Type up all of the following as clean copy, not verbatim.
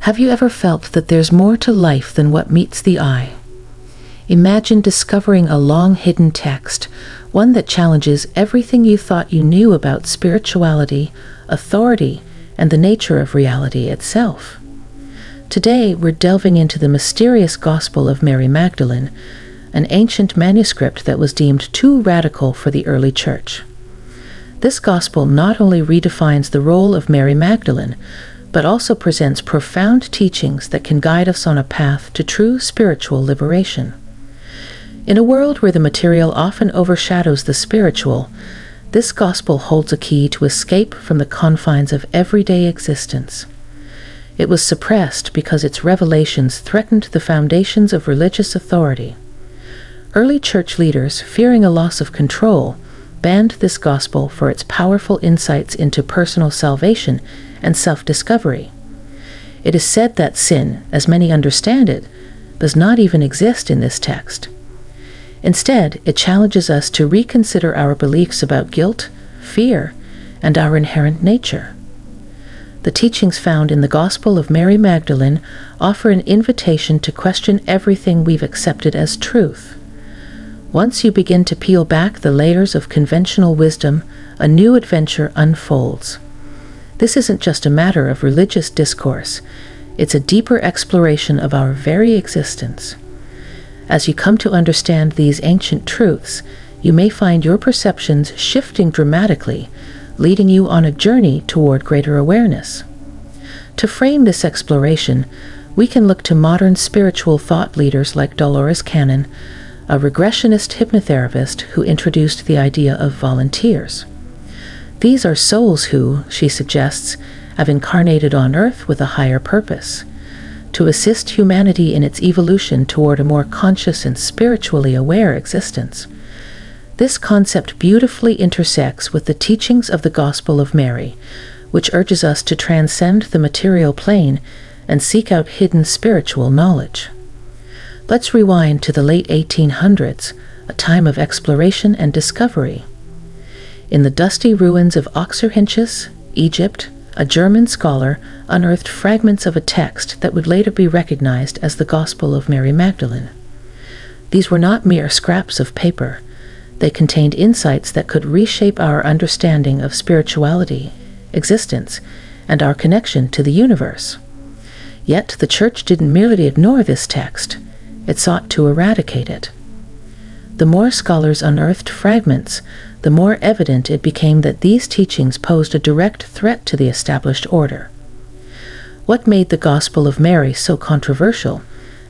Have you ever felt that there's more to life than what meets the eye? Imagine discovering a long-hidden text, one that challenges everything you thought you knew about spirituality, authority, and the nature of reality itself. Today, we're delving into the mysterious Gospel of Mary Magdalene, an ancient manuscript that was deemed too radical for the early church. This gospel not only redefines the role of Mary Magdalene, but also presents profound teachings that can guide us on a path to true spiritual liberation. In a world where the material often overshadows the spiritual, this gospel holds a key to escape from the confines of everyday existence. It was suppressed because its revelations threatened the foundations of religious authority. Early church leaders, fearing a loss of control, banned this gospel for its powerful insights into personal salvation and self-discovery. It is said that sin, as many understand it, does not even exist in this text. Instead, it challenges us to reconsider our beliefs about guilt, fear, and our inherent nature. The teachings found in the Gospel of Mary Magdalene offer an invitation to question everything we've accepted as truth. Once you begin to peel back the layers of conventional wisdom, a new adventure unfolds. This isn't just a matter of religious discourse, it's a deeper exploration of our very existence. As you come to understand these ancient truths, you may find your perceptions shifting dramatically, leading you on a journey toward greater awareness. To frame this exploration, we can look to modern spiritual thought leaders like Dolores Cannon, a regressionist hypnotherapist who introduced the idea of volunteers. These are souls who, she suggests, have incarnated on Earth with a higher purpose, to assist humanity in its evolution toward a more conscious and spiritually aware existence. This concept beautifully intersects with the teachings of the Gospel of Mary, which urges us to transcend the material plane and seek out hidden spiritual knowledge. Let's rewind to the late 1800s, a time of exploration and discovery. In the dusty ruins of Oxyrhynchus, Egypt, a German scholar unearthed fragments of a text that would later be recognized as the Gospel of Mary Magdalene. These were not mere scraps of paper. They contained insights that could reshape our understanding of spirituality, existence, and our connection to the universe. Yet the Church didn't merely ignore this text, it sought to eradicate it. The more scholars unearthed fragments, the more evident it became that these teachings posed a direct threat to the established order. What made the Gospel of Mary so controversial,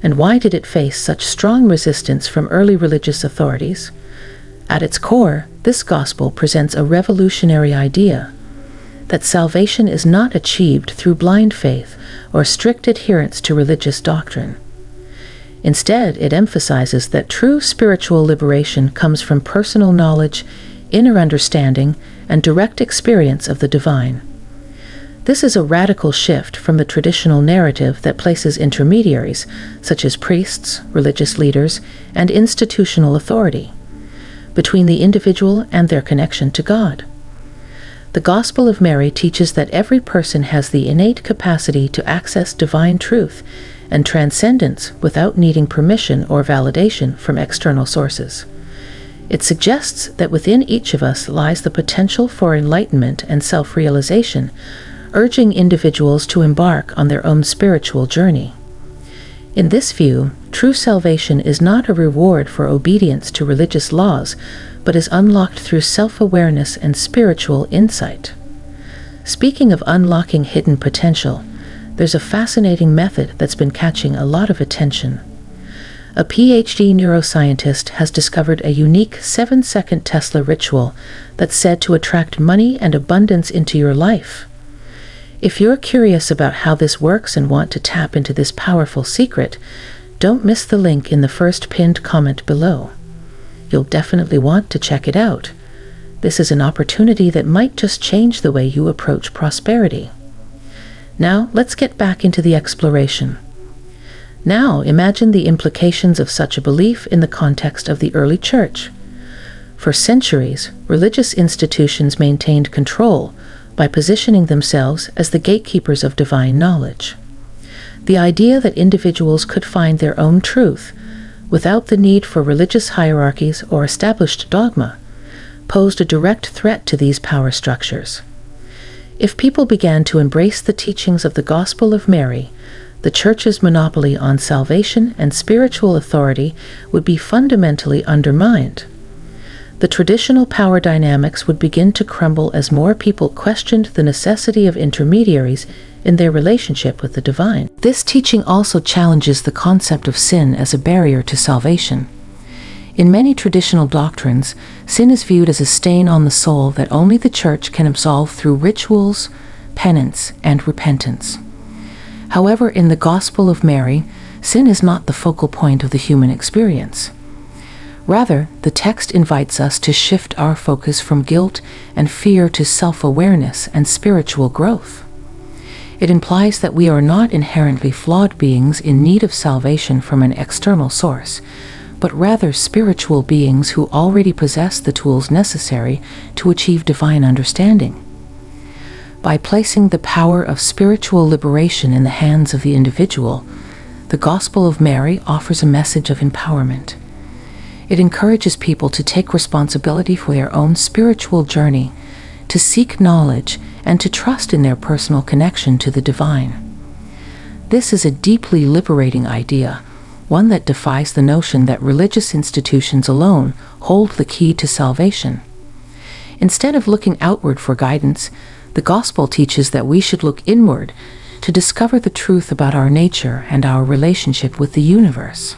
and why did it face such strong resistance from early religious authorities? At its core, this gospel presents a revolutionary idea that salvation is not achieved through blind faith or strict adherence to religious doctrine. Instead, it emphasizes that true spiritual liberation comes from personal knowledge, inner understanding, and direct experience of the divine. This is a radical shift from the traditional narrative that places intermediaries, such as priests, religious leaders, and institutional authority, between the individual and their connection to God. The Gospel of Mary teaches that every person has the innate capacity to access divine truth and transcendence without needing permission or validation from external sources. It suggests that within each of us lies the potential for enlightenment and self-realization, urging individuals to embark on their own spiritual journey. In this view, true salvation is not a reward for obedience to religious laws, but is unlocked through self-awareness and spiritual insight. Speaking of unlocking hidden potential, there's a fascinating method that's been catching a lot of attention. A PhD neuroscientist has discovered a unique 7-second Tesla ritual that's said to attract money and abundance into your life. If you're curious about how this works and want to tap into this powerful secret, don't miss the link in the first pinned comment below. You'll definitely want to check it out. This is an opportunity that might just change the way you approach prosperity. Now, let's get back into the exploration. Now, imagine the implications of such a belief in the context of the early church. For centuries, religious institutions maintained control by positioning themselves as the gatekeepers of divine knowledge. The idea that individuals could find their own truth without the need for religious hierarchies or established dogma posed a direct threat to these power structures. If people began to embrace the teachings of the Gospel of Mary, the Church's monopoly on salvation and spiritual authority would be fundamentally undermined. The traditional power dynamics would begin to crumble as more people questioned the necessity of intermediaries in their relationship with the divine. This teaching also challenges the concept of sin as a barrier to salvation. In many traditional doctrines, sin is viewed as a stain on the soul that only the Church can absolve through rituals, penance, and repentance. However, in the Gospel of Mary, sin is not the focal point of the human experience. Rather, the text invites us to shift our focus from guilt and fear to self-awareness and spiritual growth. It implies that we are not inherently flawed beings in need of salvation from an external source, but rather spiritual beings who already possess the tools necessary to achieve divine understanding. By placing the power of spiritual liberation in the hands of the individual, the Gospel of Mary offers a message of empowerment. It encourages people to take responsibility for their own spiritual journey, to seek knowledge, and to trust in their personal connection to the divine. This is a deeply liberating idea, one that defies the notion that religious institutions alone hold the key to salvation. Instead of looking outward for guidance, the Gospel teaches that we should look inward to discover the truth about our nature and our relationship with the universe.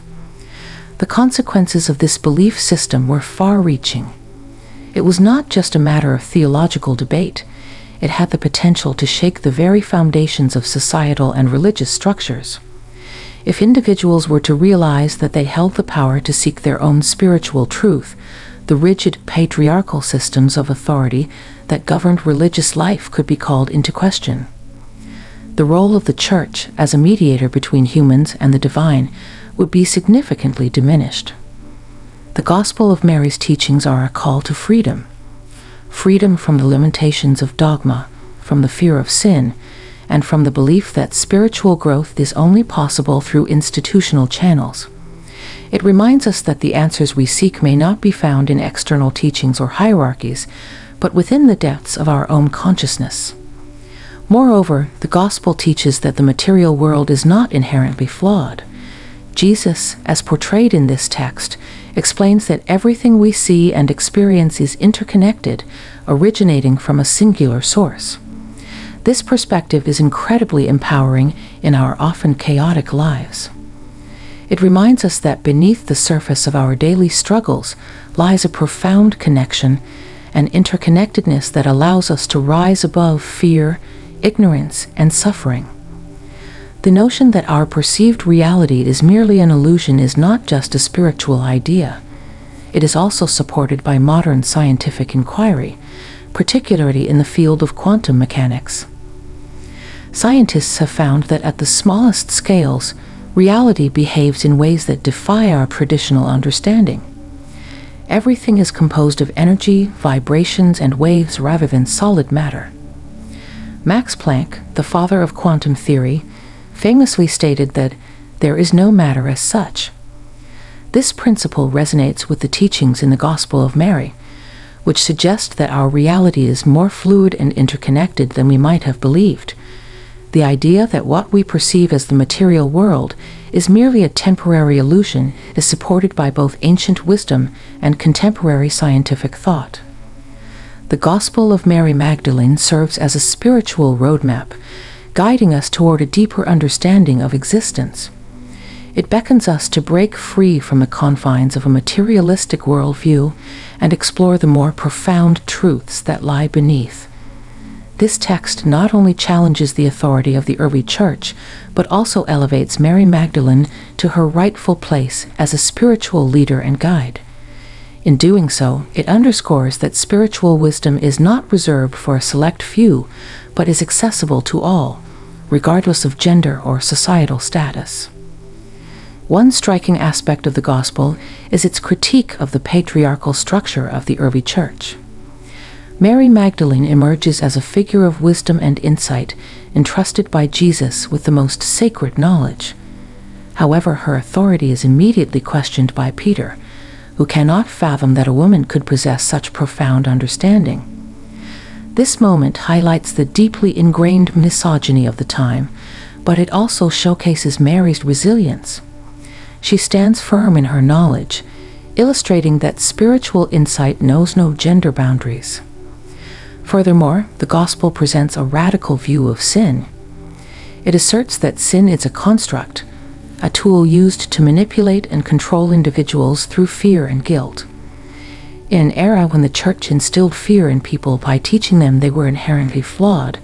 The consequences of this belief system were far-reaching. It was not just a matter of theological debate. It had the potential to shake the very foundations of societal and religious structures. If individuals were to realize that they held the power to seek their own spiritual truth, the rigid patriarchal systems of authority that governed religious life could be called into question. The role of the Church as a mediator between humans and the divine would be significantly diminished. The Gospel of Mary's teachings are a call to freedom. Freedom from the limitations of dogma, from the fear of sin, and from the belief that spiritual growth is only possible through institutional channels. It reminds us that the answers we seek may not be found in external teachings or hierarchies, but within the depths of our own consciousness. Moreover, the Gospel teaches that the material world is not inherently flawed. Jesus, as portrayed in this text, explains that everything we see and experience is interconnected, originating from a singular source. This perspective is incredibly empowering in our often chaotic lives. It reminds us that beneath the surface of our daily struggles lies a profound connection, an interconnectedness that allows us to rise above fear, ignorance, and suffering. The notion that our perceived reality is merely an illusion is not just a spiritual idea. It is also supported by modern scientific inquiry, particularly in the field of quantum mechanics. Scientists have found that at the smallest scales, reality behaves in ways that defy our traditional understanding. Everything is composed of energy, vibrations, and waves rather than solid matter. Max Planck, the father of quantum theory, famously stated that there is no matter as such. This principle resonates with the teachings in the Gospel of Mary, which suggest that our reality is more fluid and interconnected than we might have believed. The idea that what we perceive as the material world is merely a temporary illusion is supported by both ancient wisdom and contemporary scientific thought. The Gospel of Mary Magdalene serves as a spiritual roadmap, guiding us toward a deeper understanding of existence. It beckons us to break free from the confines of a materialistic worldview and explore the more profound truths that lie beneath. This text not only challenges the authority of the early Church, but also elevates Mary Magdalene to her rightful place as a spiritual leader and guide. In doing so, it underscores that spiritual wisdom is not reserved for a select few, but is accessible to all, regardless of gender or societal status. One striking aspect of the Gospel is its critique of the patriarchal structure of the early Church. Mary Magdalene emerges as a figure of wisdom and insight, entrusted by Jesus with the most sacred knowledge. However, her authority is immediately questioned by Peter, who cannot fathom that a woman could possess such profound understanding. This moment highlights the deeply ingrained misogyny of the time, but it also showcases Mary's resilience. She stands firm in her knowledge, illustrating that spiritual insight knows no gender boundaries. Furthermore, the Gospel presents a radical view of sin. It asserts that sin is a construct, a tool used to manipulate and control individuals through fear and guilt. In an era when the Church instilled fear in people by teaching them they were inherently flawed,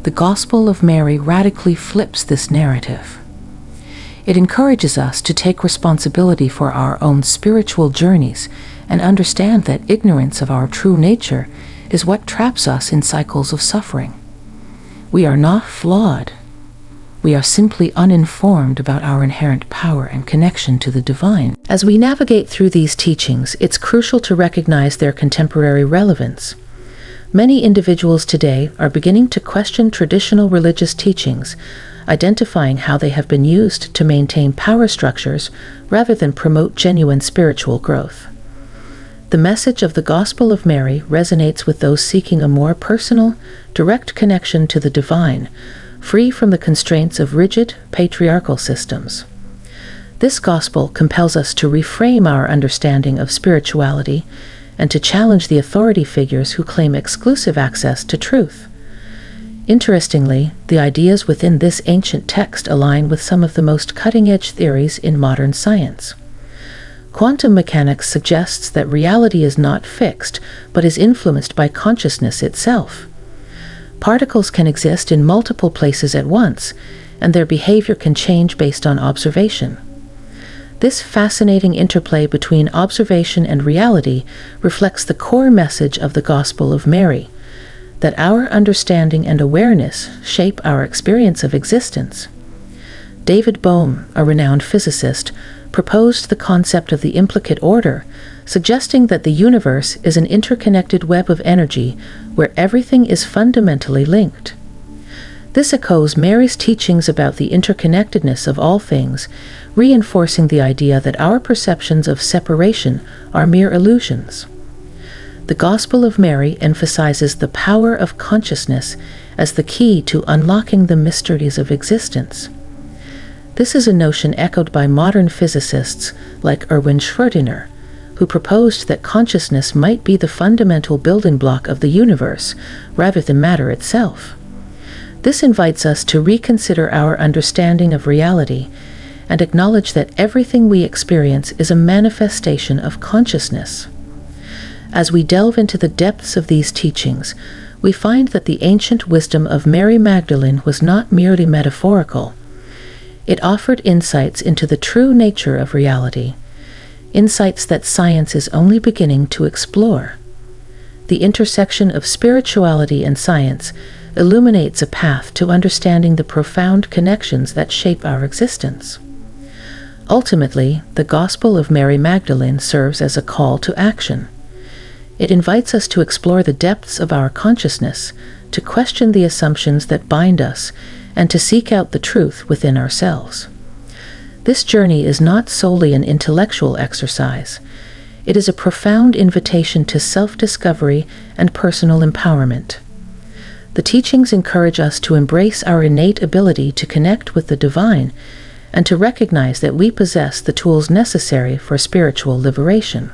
the Gospel of Mary radically flips this narrative. It encourages us to take responsibility for our own spiritual journeys and understand that ignorance of our true nature is what traps us in cycles of suffering. We are not flawed. We are simply uninformed about our inherent power and connection to the divine. As we navigate through these teachings, it's crucial to recognize their contemporary relevance. Many individuals today are beginning to question traditional religious teachings, identifying how they have been used to maintain power structures rather than promote genuine spiritual growth. The message of the Gospel of Mary resonates with those seeking a more personal, direct connection to the divine, free from the constraints of rigid, patriarchal systems. This gospel compels us to reframe our understanding of spirituality and to challenge the authority figures who claim exclusive access to truth. Interestingly, the ideas within this ancient text align with some of the most cutting-edge theories in modern science. Quantum mechanics suggests that reality is not fixed, but is influenced by consciousness itself. Particles can exist in multiple places at once, and their behavior can change based on observation. This fascinating interplay between observation and reality reflects the core message of the Gospel of Mary, that our understanding and awareness shape our experience of existence. David Bohm, a renowned physicist, proposed the concept of the implicate order, suggesting that the universe is an interconnected web of energy where everything is fundamentally linked. This echoes Mary's teachings about the interconnectedness of all things, reinforcing the idea that our perceptions of separation are mere illusions. The Gospel of Mary emphasizes the power of consciousness as the key to unlocking the mysteries of existence. This is a notion echoed by modern physicists like Erwin Schrödinger, who proposed that consciousness might be the fundamental building block of the universe, rather than matter itself. This invites us to reconsider our understanding of reality and acknowledge that everything we experience is a manifestation of consciousness. As we delve into the depths of these teachings, we find that the ancient wisdom of Mary Magdalene was not merely metaphorical. It offered insights into the true nature of reality, insights that science is only beginning to explore. The intersection of spirituality and science illuminates a path to understanding the profound connections that shape our existence. Ultimately, the Gospel of Mary Magdalene serves as a call to action. It invites us to explore the depths of our consciousness, to question the assumptions that bind us, and to seek out the truth within ourselves. This journey is not solely an intellectual exercise. It is a profound invitation to self-discovery and personal empowerment. The teachings encourage us to embrace our innate ability to connect with the divine and to recognize that we possess the tools necessary for spiritual liberation.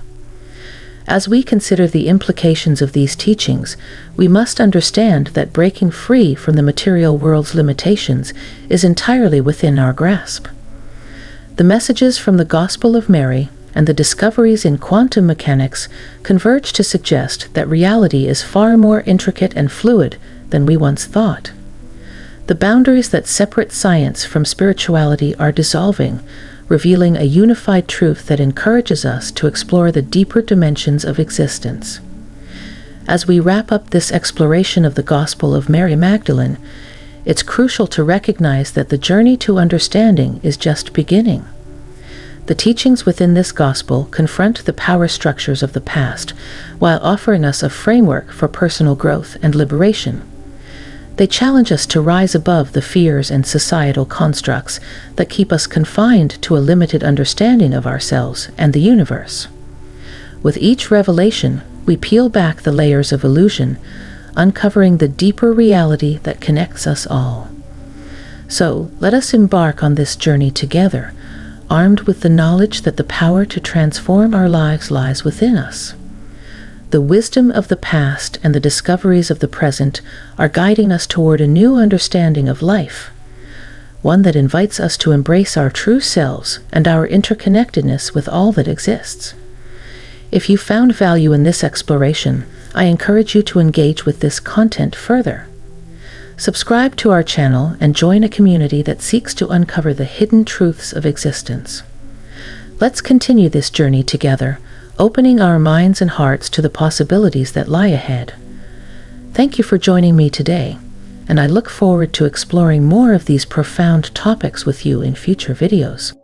As we consider the implications of these teachings, we must understand that breaking free from the material world's limitations is entirely within our grasp. The messages from the Gospel of Mary and the discoveries in quantum mechanics converge to suggest that reality is far more intricate and fluid than we once thought. The boundaries that separate science from spirituality are dissolving, revealing a unified truth that encourages us to explore the deeper dimensions of existence. As we wrap up this exploration of the Gospel of Mary Magdalene, it's crucial to recognize that the journey to understanding is just beginning. The teachings within this gospel confront the power structures of the past while offering us a framework for personal growth and liberation. They challenge us to rise above the fears and societal constructs that keep us confined to a limited understanding of ourselves and the universe. With each revelation, we peel back the layers of illusion, uncovering the deeper reality that connects us all. So, let us embark on this journey together, armed with the knowledge that the power to transform our lives lies within us. The wisdom of the past and the discoveries of the present are guiding us toward a new understanding of life, one that invites us to embrace our true selves and our interconnectedness with all that exists. If you found value in this exploration, I encourage you to engage with this content further. Subscribe to our channel and join a community that seeks to uncover the hidden truths of existence. Let's continue this journey together, opening our minds and hearts to the possibilities that lie ahead. Thank you for joining me today, and I look forward to exploring more of these profound topics with you in future videos.